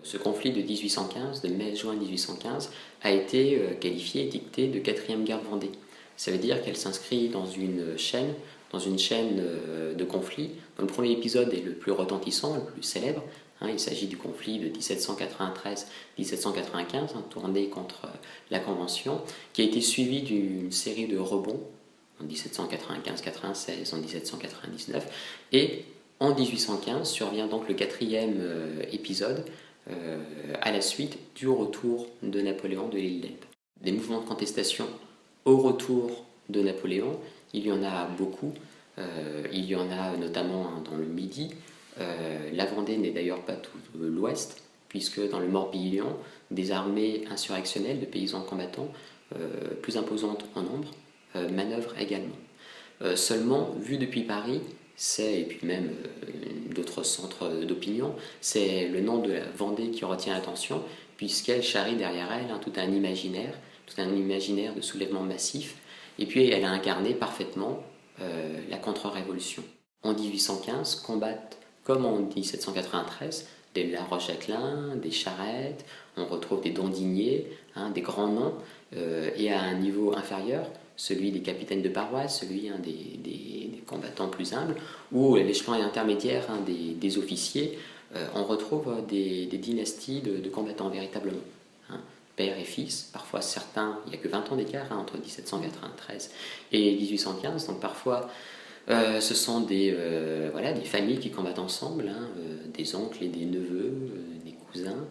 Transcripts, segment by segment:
Ce conflit de 1815, de mai-juin 1815, a été qualifié, étiqueté de 4e guerre de Vendée. Ça veut dire qu'elle s'inscrit dans une chaîne de conflits, dont le premier épisode est le plus retentissant, le plus célèbre. Il s'agit du conflit de 1793-1795, tourné contre la Convention, qui a été suivi d'une série de rebonds en 1795-96, en 1799, et en 1815 survient donc le 4e épisode, à la suite du retour de Napoléon de l'île d'Elbe. Des mouvements de contestation au retour de Napoléon, il y en a beaucoup. Il y en a notamment dans le Midi. La Vendée n'est d'ailleurs pas tout l'Ouest, puisque dans le Morbihan, des armées insurrectionnelles de paysans combattants, plus imposantes en nombre, manœuvrent également. Seulement, vu depuis Paris, et puis même d'autres centres d'opinion, c'est le nom de la Vendée qui retient l'attention, puisqu'elle charrie derrière elle tout un imaginaire de soulèvement massif, et puis elle a incarné parfaitement la contre-révolution. En 1815, combattent, comme en 1793, des La Rochefoucauld, des Charette, on retrouve des Dondinier, des grands noms, et à un niveau inférieur, celui des capitaines de paroisse, celui des combattants plus humbles, ou l'échelon intermédiaire des officiers, on retrouve des dynasties de combattants véritablement. Père et fils, parfois certains, il n'y a que 20 ans d'écart entre 1793 et 1815, donc parfois ce sont des familles qui combattent ensemble, des oncles et des neveux, des cousins.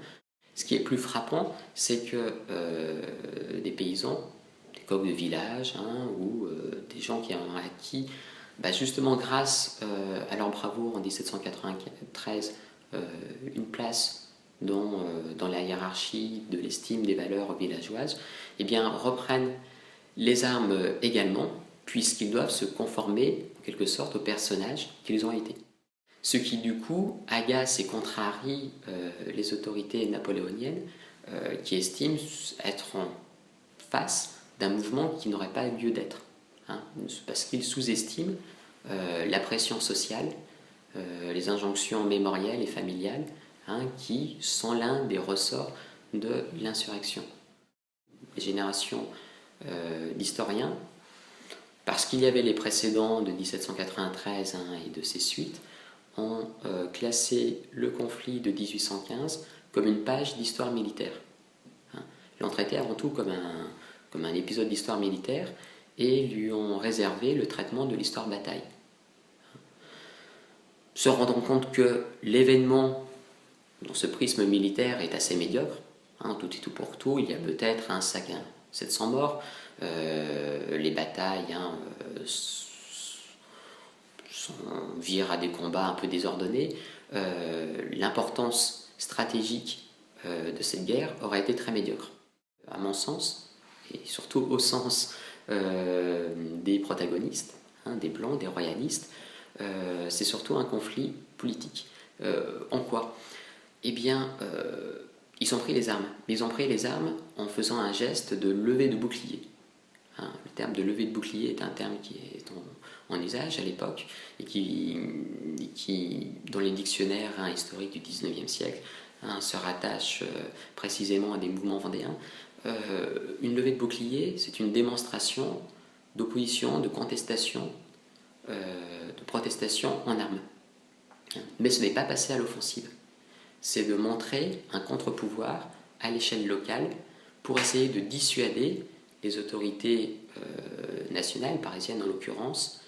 Ce qui est plus frappant, c'est que des paysans, des coqs de village, ou des gens qui ont acquis, justement grâce à leur bravoure en 1793, une place dans la hiérarchie de l'estime des valeurs villageoises, reprennent les armes également, puisqu'ils doivent se conformer en quelque sorte aux personnages qu'ils ont été. Ce qui du coup agace et contrarie les autorités napoléoniennes, qui estiment être en face d'un mouvement qui n'aurait pas lieu d'être, parce qu'ils sous-estiment la pression sociale, les injonctions mémorielles et familiales, qui sont l'un des ressorts de l'insurrection. Les générations d'historiens, parce qu'il y avait les précédents de 1793 et de ses suites, ont classé le conflit de 1815 comme une page d'histoire militaire. Ils l'ont traité avant tout comme un épisode d'histoire militaire et lui ont réservé le traitement de l'histoire bataille. Se rendant compte que l'événement dans ce prisme militaire est assez médiocre, tout et tout pour tout, il y a peut-être 700 morts, les batailles virent à des combats un peu désordonnés, l'importance stratégique de cette guerre aurait été très médiocre. À mon sens, et surtout au sens des protagonistes, des blancs, des royalistes, c'est surtout un conflit politique. En quoi ? Ils ont pris les armes. Mais ils ont pris les armes en faisant un geste de levée de bouclier. Le terme de levée de bouclier est un terme qui est en usage à l'époque et qui, dans les dictionnaires historiques du XIXe siècle, se rattache précisément à des mouvements vendéens. Une levée de bouclier, c'est une démonstration d'opposition, de contestation, de protestation en armes. Mais ce n'est pas passé à l'offensive. C'est de montrer un contre-pouvoir à l'échelle locale pour essayer de dissuader les autorités nationales, parisiennes en l'occurrence,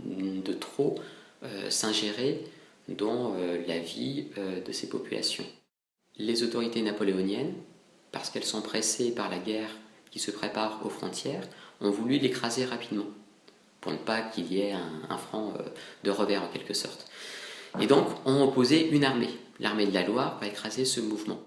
de trop s'ingérer dans la vie de ces populations. Les autorités napoléoniennes, parce qu'elles sont pressées par la guerre qui se prépare aux frontières, ont voulu l'écraser rapidement, pour ne pas qu'il y ait un franc de revers en quelque sorte. Et donc ont opposé une armée, l'armée de la Loire, pour écraser ce mouvement.